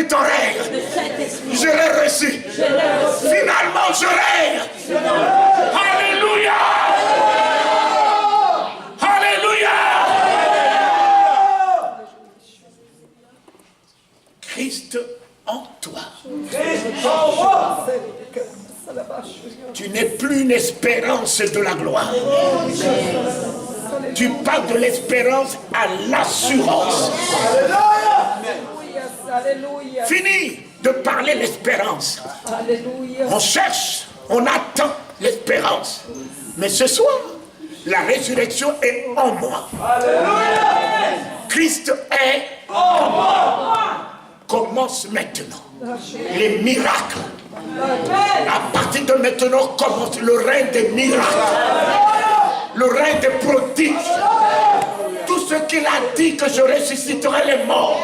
Saint-Oreille. Je l'ai reçu. Finalement, je règne. Alléluia. Alléluia. Christ en toi. Tu n'es plus une espérance de la gloire. Tu parles de l'espérance à l'assurance. Fini de parler l'espérance. On cherche, on attend l'espérance. Mais ce soir, la résurrection est en moi. Christ est en moi. Commence maintenant les miracles. À partir de maintenant commence le règne des miracles, le règne des prodiges. Tout ce qu'il a dit que je ressusciterai les morts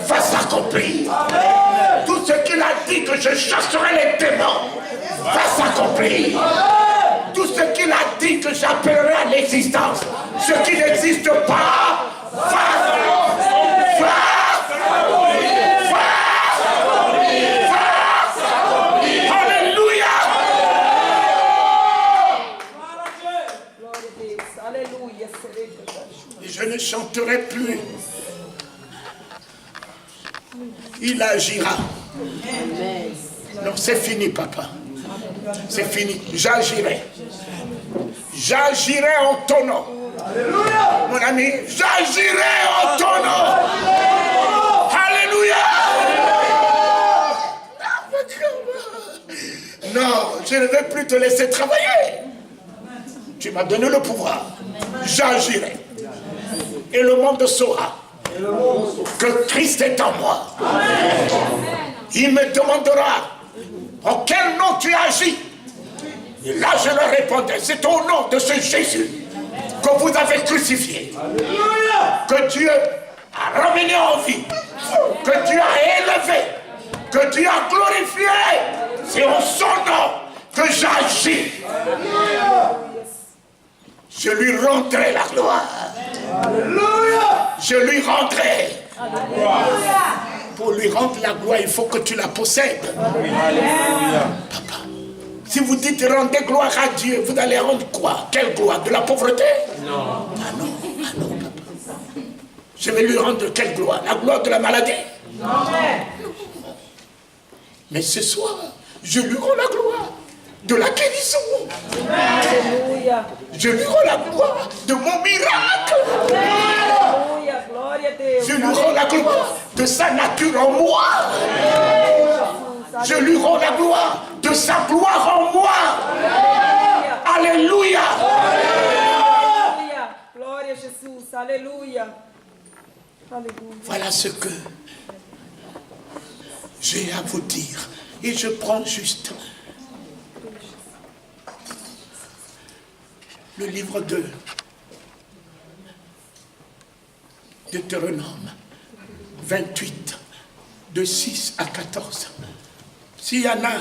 va s'accomplir. Tout ce qu'il a dit que je chasserai les démons va s'accomplir. Tout ce qu'il a dit que j'appellerai à l'existence, ce qui n'existe pas va. Je ne chanterai plus. Il agira. Non, c'est fini, papa. C'est fini. J'agirai. J'agirai en ton nom. Mon ami, j'agirai en ton nom. Alléluia. Non, je ne vais plus te laisser travailler. Tu m'as donné le pouvoir. J'agirai. Et le monde saura que Christ est en moi. Il me demandera en quel nom tu agis. Et là je leur répondrai, c'est au nom de ce Jésus que vous avez crucifié, que Dieu a ramené en vie, que Dieu a élevé, que Dieu a glorifié. C'est en son nom que j'agis. Je lui rendrai la gloire. Alléluia. Je lui rendrai. Alléluia. Pour lui rendre la gloire, il faut que tu la possèdes. Alléluia. Papa, si vous dites rendez gloire à Dieu, vous allez rendre quoi? Quelle gloire? De la pauvreté? Non. Ah non, papa. Je vais lui rendre quelle gloire? La gloire de la maladie? Non. Mais ce soir, je lui rends la gloire de la guérison. Alléluia. Je lui rends la gloire de mon miracle. Alléluia. Je lui rends la gloire de sa nature en moi. Je lui rends la gloire de sa gloire en moi. Alléluia. Alléluia. Gloria a Jésus. Alléluia. Voilà ce que j'ai à vous dire. Et je prends juste le livre de Deutéronome 28, de 6 à 14. S'il y en a,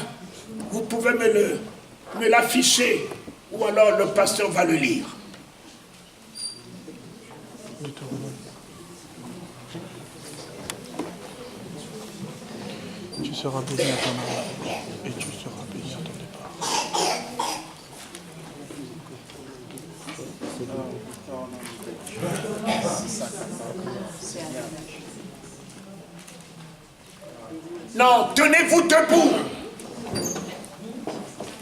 vous pouvez me l'afficher, ou alors le pasteur va le lire. Tu seras béni à ton arrivée et tu seras béni à ton départ. Non, tenez-vous debout.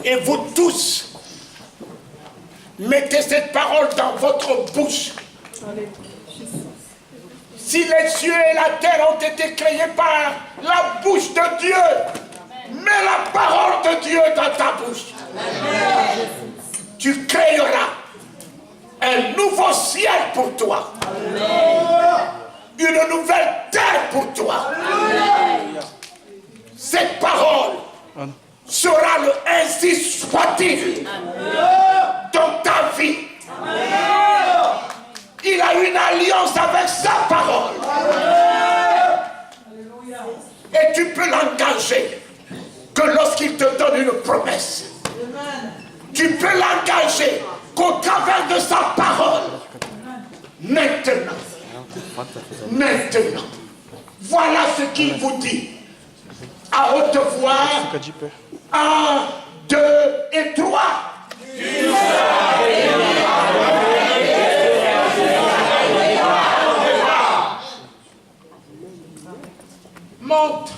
Et vous tous, mettez cette parole dans votre bouche. Si les cieux et la terre ont été créés par la bouche de Dieu, mets la parole de Dieu dans ta bouche. Amen. Tu créeras un nouveau ciel pour toi. Amen. Une nouvelle terre pour toi. Amen. Cette parole sera le ainsi soit-il dans ta vie. Amen. Il a une alliance avec sa parole. Amen. Et tu peux l'engager que lorsqu'il te donne une promesse. Amen. Tu peux l'engager qu'au travers de sa parole. Maintenant, Voilà ce qu'il vous dit. À haute voix. 1, 2 et 3. Monte.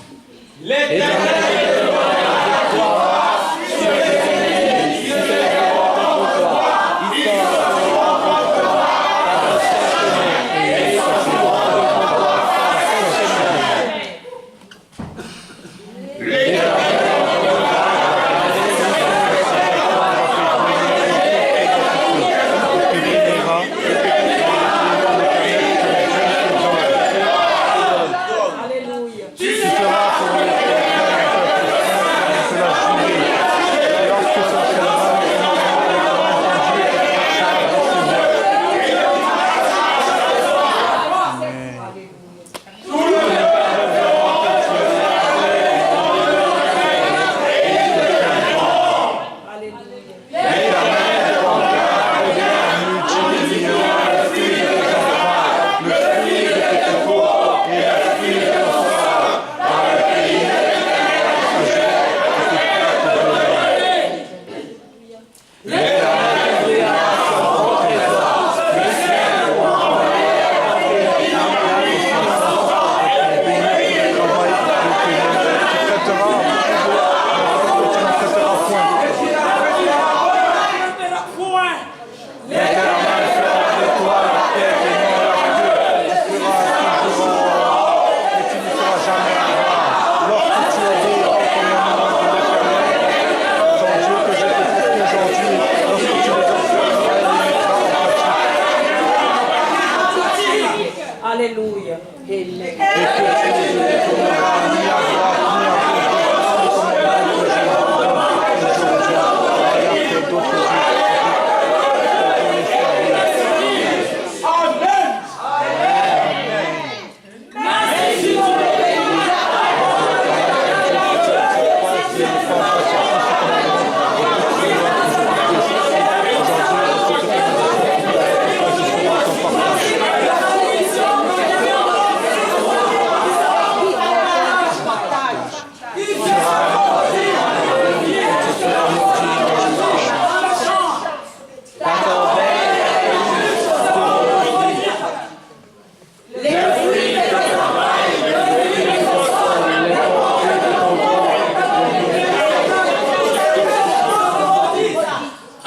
Alléluia.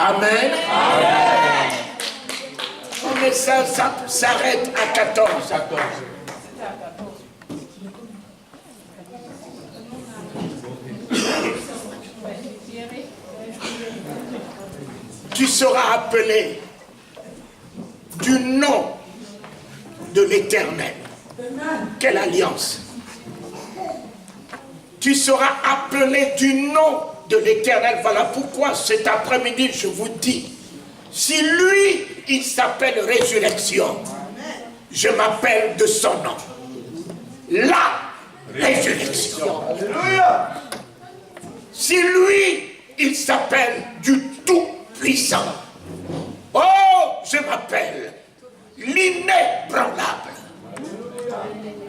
Amen. Mais ça s'arrête à 14. Tu seras appelé du nom de l'Éternel. Quelle alliance! Tu seras appelé du nom de l'Éternel. Voilà pourquoi cet après-midi, je vous dis, si lui, il s'appelle résurrection, je m'appelle de son nom. La résurrection. Si lui, il s'appelle du Tout-Puissant, oh, je m'appelle l'inébranlable.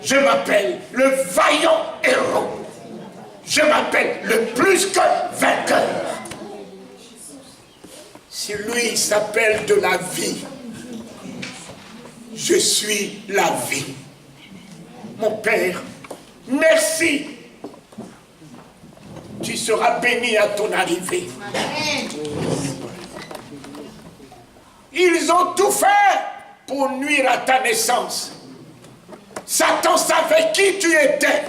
Je m'appelle le vaillant héros. Je m'appelle le plus que vainqueur. Si lui s'appelle de la vie, je suis la vie. Mon Père, merci. Tu seras béni à ton arrivée. Ils ont tout fait pour nuire à ta naissance. Satan savait qui tu étais.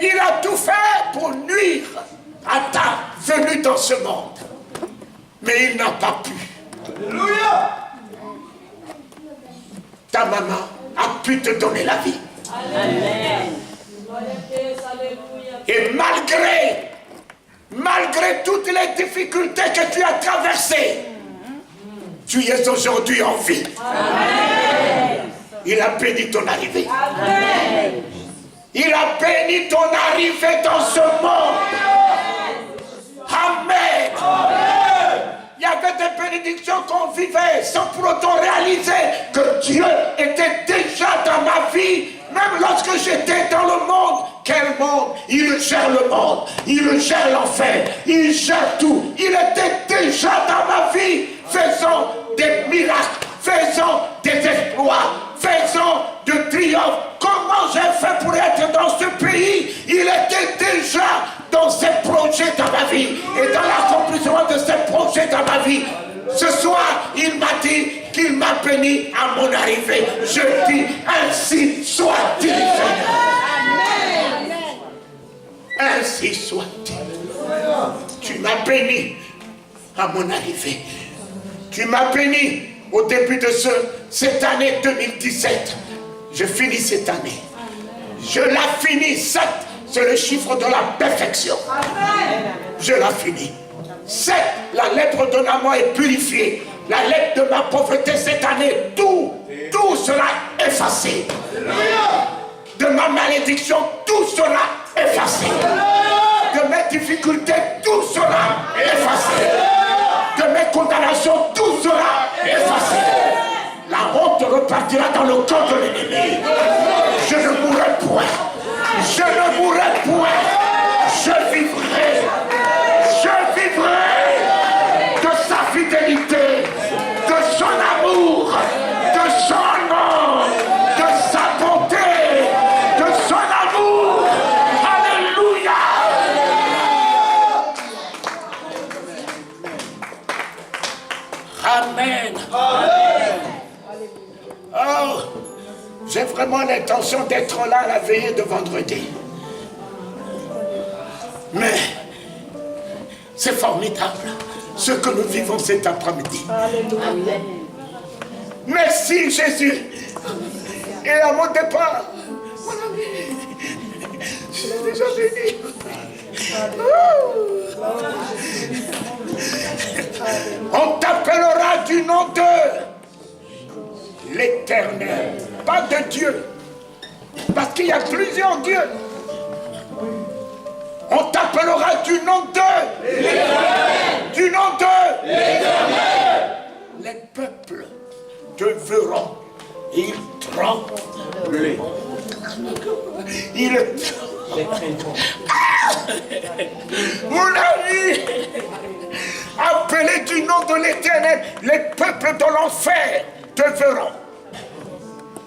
Il a tout fait pour nuire à ta venue dans ce monde. Mais il n'a pas pu. Alléluia. Ta maman a pu te donner la vie. Amen. Et malgré toutes les difficultés que tu as traversées, tu es aujourd'hui en vie. Amen. Il a béni ton arrivée. Amen. Il a béni ton arrivée dans ce monde. Amen. Amen. Il y avait des bénédictions qu'on vivait sans pour autant réaliser que Dieu était déjà dans ma vie, même Même lorsque j'étais dans le monde, quel monde? Il gère le monde, il gère l'enfer, il gère tout. Il était déjà dans ma vie, faisant des miracles, faisant des exploits, faisant de triomphe. Comment j'ai fait pour être dans ce pays? Il était déjà dans ses projets dans ma vie et dans l'accomplissement de ses projets dans ma vie. Ce soir, il m'a dit qu'il m'a béni à mon arrivée. Je dis, ainsi soit-il, Seigneur. Ainsi soit-il. Tu m'as béni à mon arrivée. Tu m'as béni au début de cette année 2017. Je finis cette année. Je la finis. 7, c'est le chiffre de la perfection. Je la finis. 7, la lèpre de Naaman est purifiée. La lèpre de ma pauvreté cette année, tout sera effacé. De ma malédiction, tout sera effacé. De mes difficultés, tout sera effacé. De mes condamnations, tout sera effacé. La honte repartira dans le corps de l'ennemi. Je ne mourrai point. Je ne mourrai point. Je vivrai. Je vivrai de sa fidélité, de son amour, de son nom, de sa bonté, de son amour. Alléluia. Amen. Oh, j'ai vraiment l'intention d'être là à la veillée de vendredi. Mais c'est formidable ce que nous vivons cet après-midi. Merci Jésus. Et à mon départ, mon ami, je suis déjà béni. On t'appellera du nom de l'Éternel, pas de Dieu, parce qu'il y a plusieurs dieux. On t'appellera du nom de l'Éternel. Du nom de l'Éternel. Les peuples te verront et ils tremblent. Ils tremblent. Mon ami, appelé du nom de l'Éternel, les peuples de l'enfer te verront.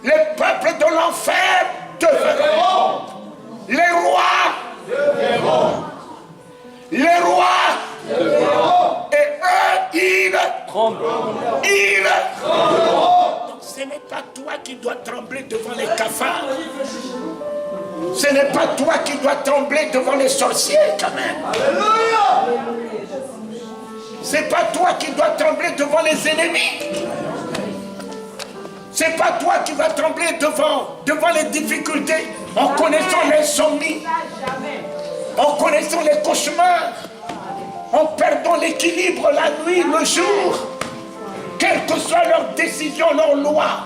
Les peuples de l'enfer te verront. Les rois, les rois, et eux, ils tremblent. Donc ce n'est pas toi qui dois trembler devant les cafards. Ce n'est pas toi qui dois trembler devant les sorciers quand même. Alléluia. C'est pas toi qui dois trembler devant les ennemis. C'est pas toi qui vas trembler devant les difficultés, en connaissant l'insomnie, en connaissant les cauchemars, en perdant l'équilibre la nuit, le jour, quelle que soit leur décision, leur loi.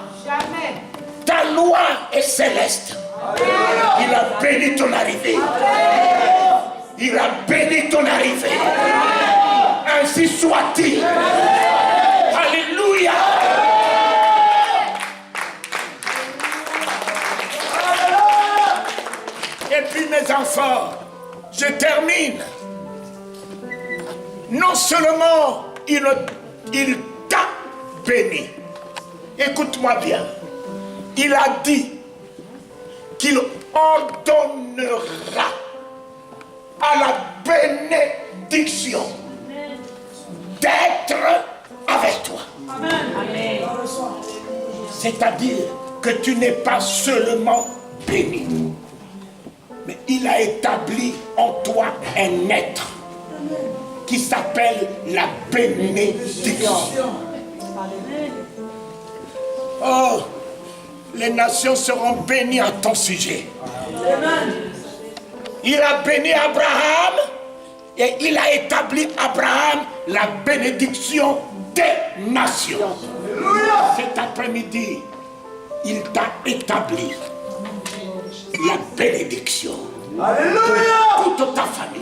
Ta loi est céleste. Il a béni ton arrivée. Il a béni ton arrivée. Ainsi soit-il. Alléluia. Et puis mes enfants, je termine. Non seulement il t'a béni. Écoute-moi bien. Il a dit qu'il ordonnera à la bénédiction d'être avec toi. C'est-à-dire que tu n'es pas seulement béni, mais il a établi en toi un être qui s'appelle la bénédiction. Oh, les nations seront bénies à ton sujet. Il a béni Abraham et il a établi Abraham la bénédiction des nations. Cet après-midi, il t'a établi la bénédiction. Pour toute ta famille.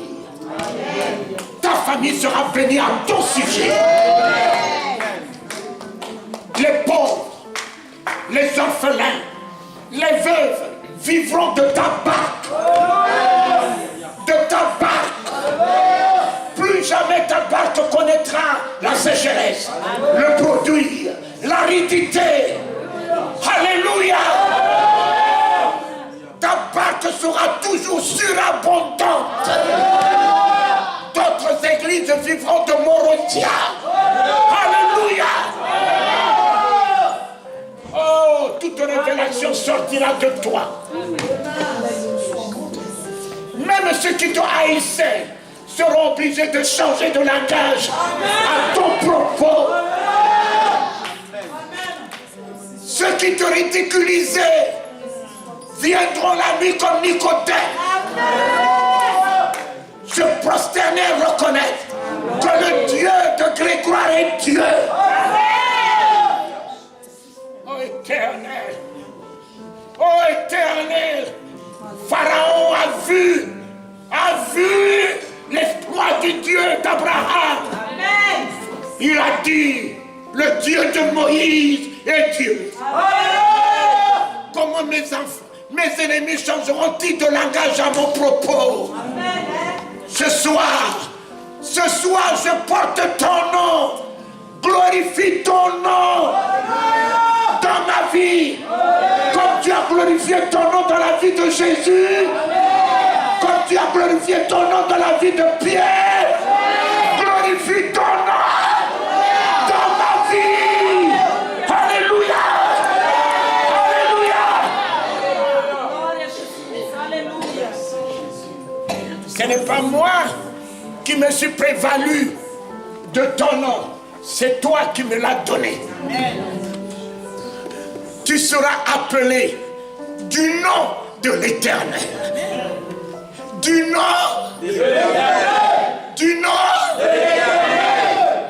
Ta famille sera bénie à ton sujet. Les pauvres, les orphelins, les veuves, vivront de ta barque. De ta barque. Plus jamais ta barque connaîtra la sécheresse, le produit, l'aridité. Alléluia. Ta barque sera toujours surabondante. D'autres églises vivront de Morotia. Alléluia. Oh, toute révélation sortira de toi. Même ceux qui te haïssaient seront obligés de changer de langage à ton propos. Ceux qui te ridiculisaient viendront la nuit comme Nicodème. Se prosterner et reconnaître que le Dieu de Grégoire est Dieu. Oh éternel, oh éternel, Pharaon a vu l'espoir du Dieu d'Abraham. Il a dit, le Dieu de Moïse est Dieu. Comment mes enfants, mes ennemis changeront-ils de langage à mon propos? Ce soir, je porte ton nom, glorifie ton nom dans ma vie, comme tu as glorifié ton nom dans la vie de Jésus, comme tu as glorifié ton nom dans la vie de Pierre, glorifie ton nom dans ma vie. Alléluia. Alléluia. Ce n'est pas moi qui me suis prévalu de ton nom, c'est toi qui me l'as donné. Tu seras appelé du nom de l'Éternel. Du nom de l'Éternel. Du nom de l'Éternel.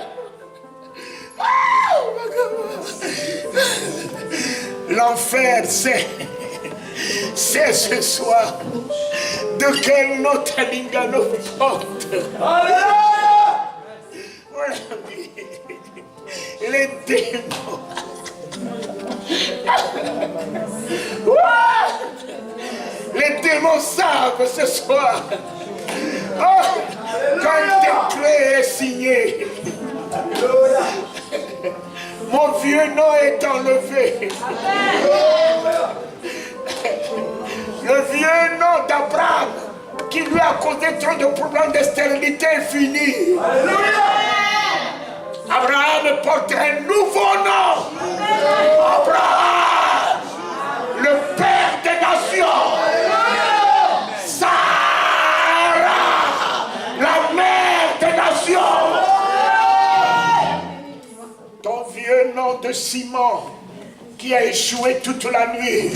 L'enfer, c'est ce soir de quel nom Talingano porte. Les démons. Les démons savent ce soir. Oh, quand le décret est signé, mon vieux nom est enlevé. Le vieux nom d'Abraham qui lui a causé trop de problèmes de stérilité est fini. Abraham porte un nouveau nom. Abraham, le père des nations. Sarah, la mère des nations. Ton vieux nom de Simon qui a échoué toute la nuit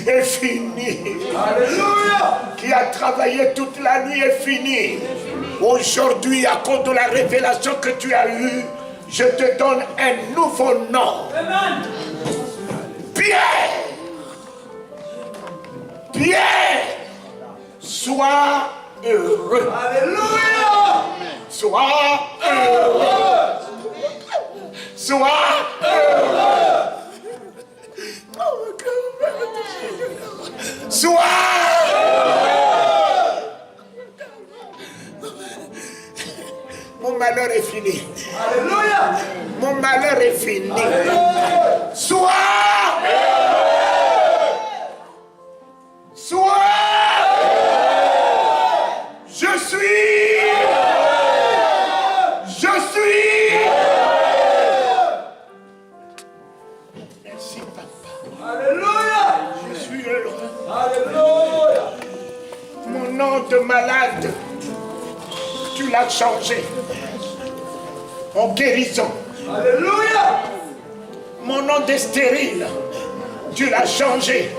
est fini. Alléluia. Qui a travaillé toute la nuit est fini. Aujourd'hui, à cause de la révélation que tu as eue, je te donne un nouveau nom. Amen. Pierre. Pierre. Sois heureux. Alléluia. Sois heureux. Sois heureux. Sois mon malheur est fini. Alléluia. Mon malheur est fini. Alléluia. Sois je suis merci papa. Alléluia. Je suis heureux. Alléluia. Mon nom de malade, tu l'as changé en guérison. Alléluia. Mon nom de stérile, tu l'as changé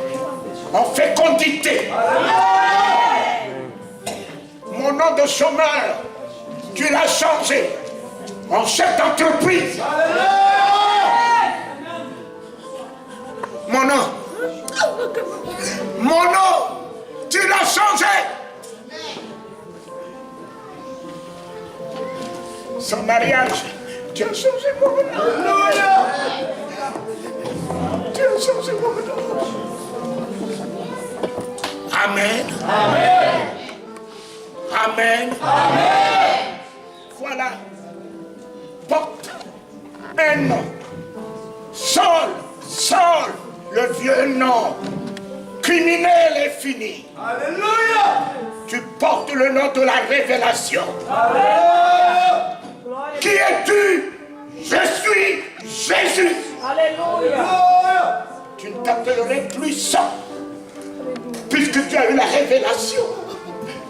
en fécondité. Alléluia. Mon nom de chômeur, tu l'as changé en chef d'entreprise. Alléluia. Mon nom, tu l'as changé. Son mariage, tu as changé mon nom. Alléluia. Tu as changé mon nom. Amen. Amen. Amen. Amen. Voilà. Porte un nom. Saul, le vieux nom. Criminel est fini. Alléluia. Tu portes le nom de la révélation. Alléluia. Qui es-tu? Je suis Jésus. Alléluia. Tu ne t'appellerais plus Saul, puisque tu as eu la révélation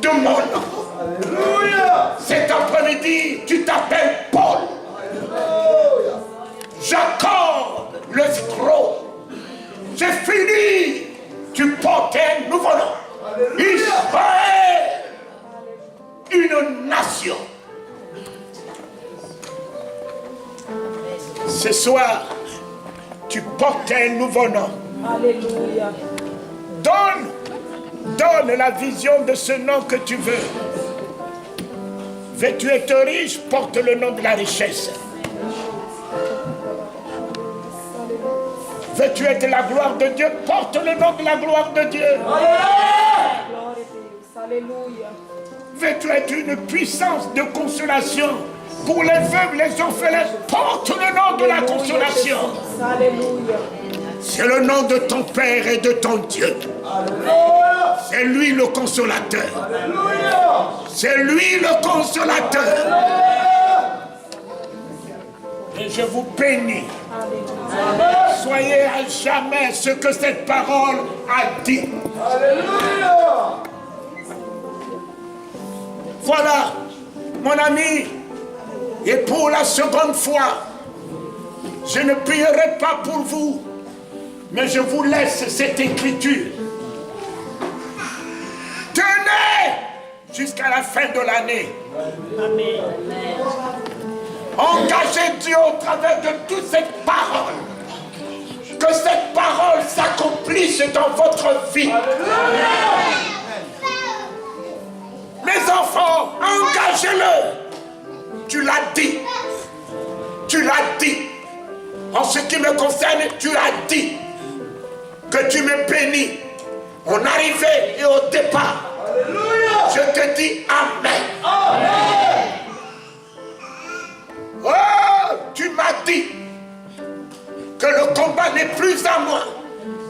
de mon nom. Alléluia. Cet après-midi, tu t'appelles Paul. Alléluia. Jacob, le scroll. C'est fini. Tu portes un nouveau nom. Alléluia. Israël, une nation. Ce soir, tu portes un nouveau nom. Alléluia. Donne la vision de ce nom que tu veux. Veux-tu être riche, porte le nom de la richesse. Veux-tu être la gloire de Dieu, porte le nom de la gloire de Dieu. Alléluia. Veux-tu être une puissance de consolation pour les veuves, les orphelins, porte le nom de la consolation. Alléluia. C'est le nom de ton Père et de ton Dieu. Alléluia. C'est lui le consolateur. Alléluia. C'est lui le consolateur. Alléluia. Et je vous bénis. Alléluia. Soyez à jamais ce que cette parole a dit. Alléluia. Voilà, mon ami. Et pour la seconde fois, je ne prierai pas pour vous, mais je vous laisse cette écriture. Tenez jusqu'à la fin de l'année. Amen. Engagez Dieu au travers de toute cette parole. Que cette parole s'accomplisse dans votre vie. Amen. Mes enfants, engagez-le. Tu l'as dit. Tu l'as dit. En ce qui me concerne, tu l'as dit. Que tu me bénis. En arrivée et au départ. Alléluia. Je te dis Amen. Amen. Oh, tu m'as dit que le combat n'est plus à moi.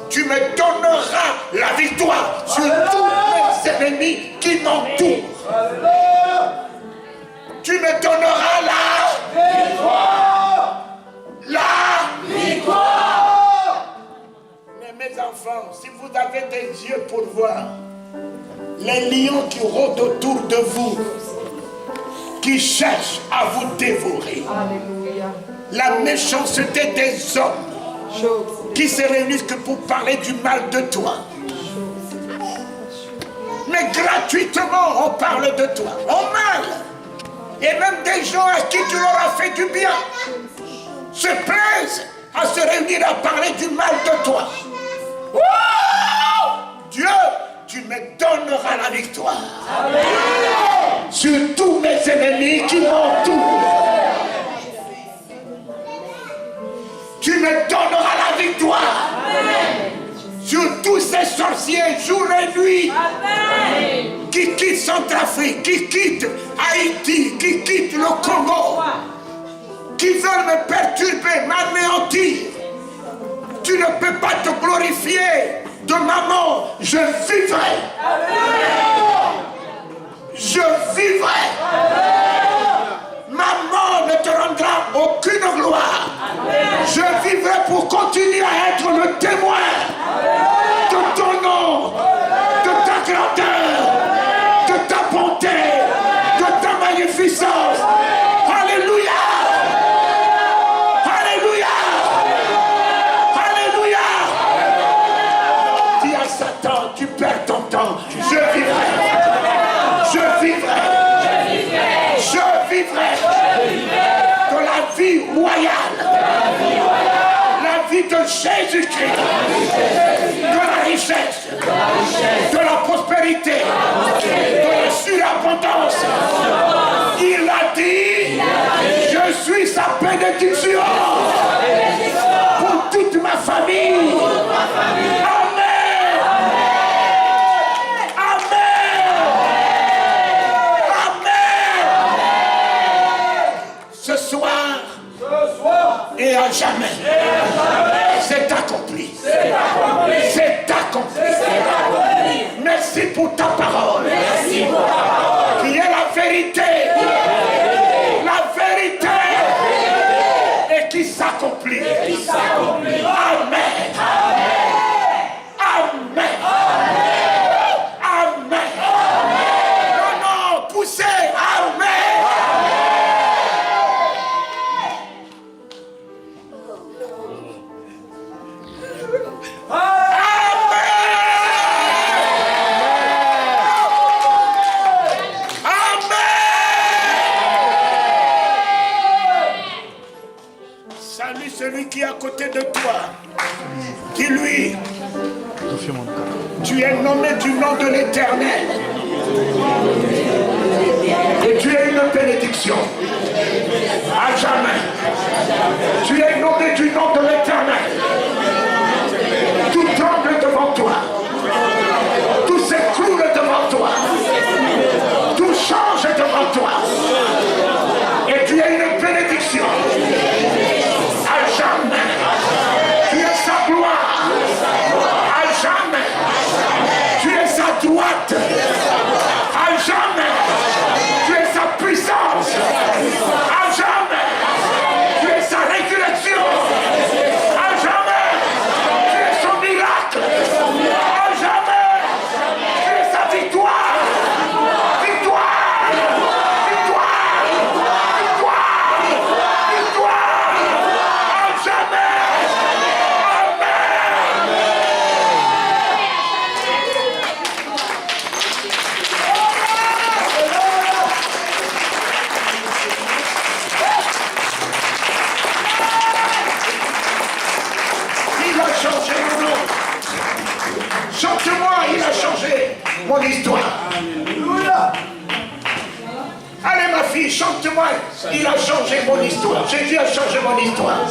Tu me donneras la victoire sur tous mes ennemis qui m'entourent. Tu me donneras la victoire. La victoire. Mais mes enfants, si vous avez des yeux pour voir les lions qui rôdent autour de vous, qui cherchent à vous dévorer. Alléluia. La méchanceté des hommes qui se réunissent que pour parler du mal de toi. Mais gratuitement, on parle de toi. En mal. Et même des gens à qui tu leur as fait du bien se plaisent à se réunir à parler du mal de toi. Oh! Dieu, tu me donneras la victoire. Amen. Sur tous mes ennemis qui m'entourent. Tu me donneras la victoire. Amen. Sur tous ces sorciers, jour et nuit. Amen. Qui quittent Centrafrique, qui quittent Haïti, qui quittent le Congo, qui veulent me perturber, m'anéantir. Tu ne peux pas te glorifier de ma mort. Je vivrai. Amen. Je vivrai. Amen. Ma mort ne te rendra aucune gloire. Amen. Je vivrai pour continuer à être le témoin. Amen. De ton nom, de ta grandeur, de ta bonté, de ta magnificence. Alléluia. Alléluia. Alléluia. Dis à Satan, tu perds ton temps. Je vivrai. Je vivrai. Je vivrai de la vie royale. La vie de Jésus-Christ. De la richesse. De la prospérité. De la surabondance. Il a dit, je suis sa bénédiction pour toute ma famille. Amen. pour ta parole. Merci pour ta parole. Qui est la vérité. La vérité. Et qui s'accomplit. Amen. Amen. Amen. Non, non, poussez. Amen. Salut celui qui est à côté de toi. Dis-lui, tu es nommé du nom de l'Éternel. Et tu es une bénédiction. À jamais. Tu es nommé du nom de l'Éternel. Tout tremble devant toi. Tout s'écroule devant toi. Tout change devant toi. Et tu es une bénédiction. À jamais. Tu es sa gloire. À jamais. Tu es sa droite. À jamais. Tu es sa puissance. À jamais. Tu es sa résurrection. À jamais. Tu es son miracle. À jamais. Tu es sa victoire. Victoire. Victoire. Victoire. Victoire. À jamais. Il a changé mon nom. Chante-moi, il a changé mon histoire. Allez ma fille, chante-moi, il a changé mon histoire. Jésus a changé mon histoire.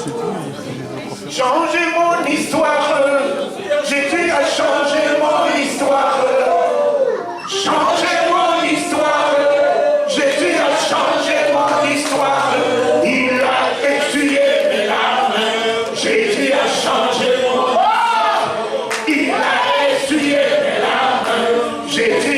Changé mon histoire. Jésus a changé mon histoire. Changé mon histoire. Jésus a changé mon histoire. Il a essuyé mes larmes. Jésus a changé mon histoire. Il a essuyé mes larmes. Jésus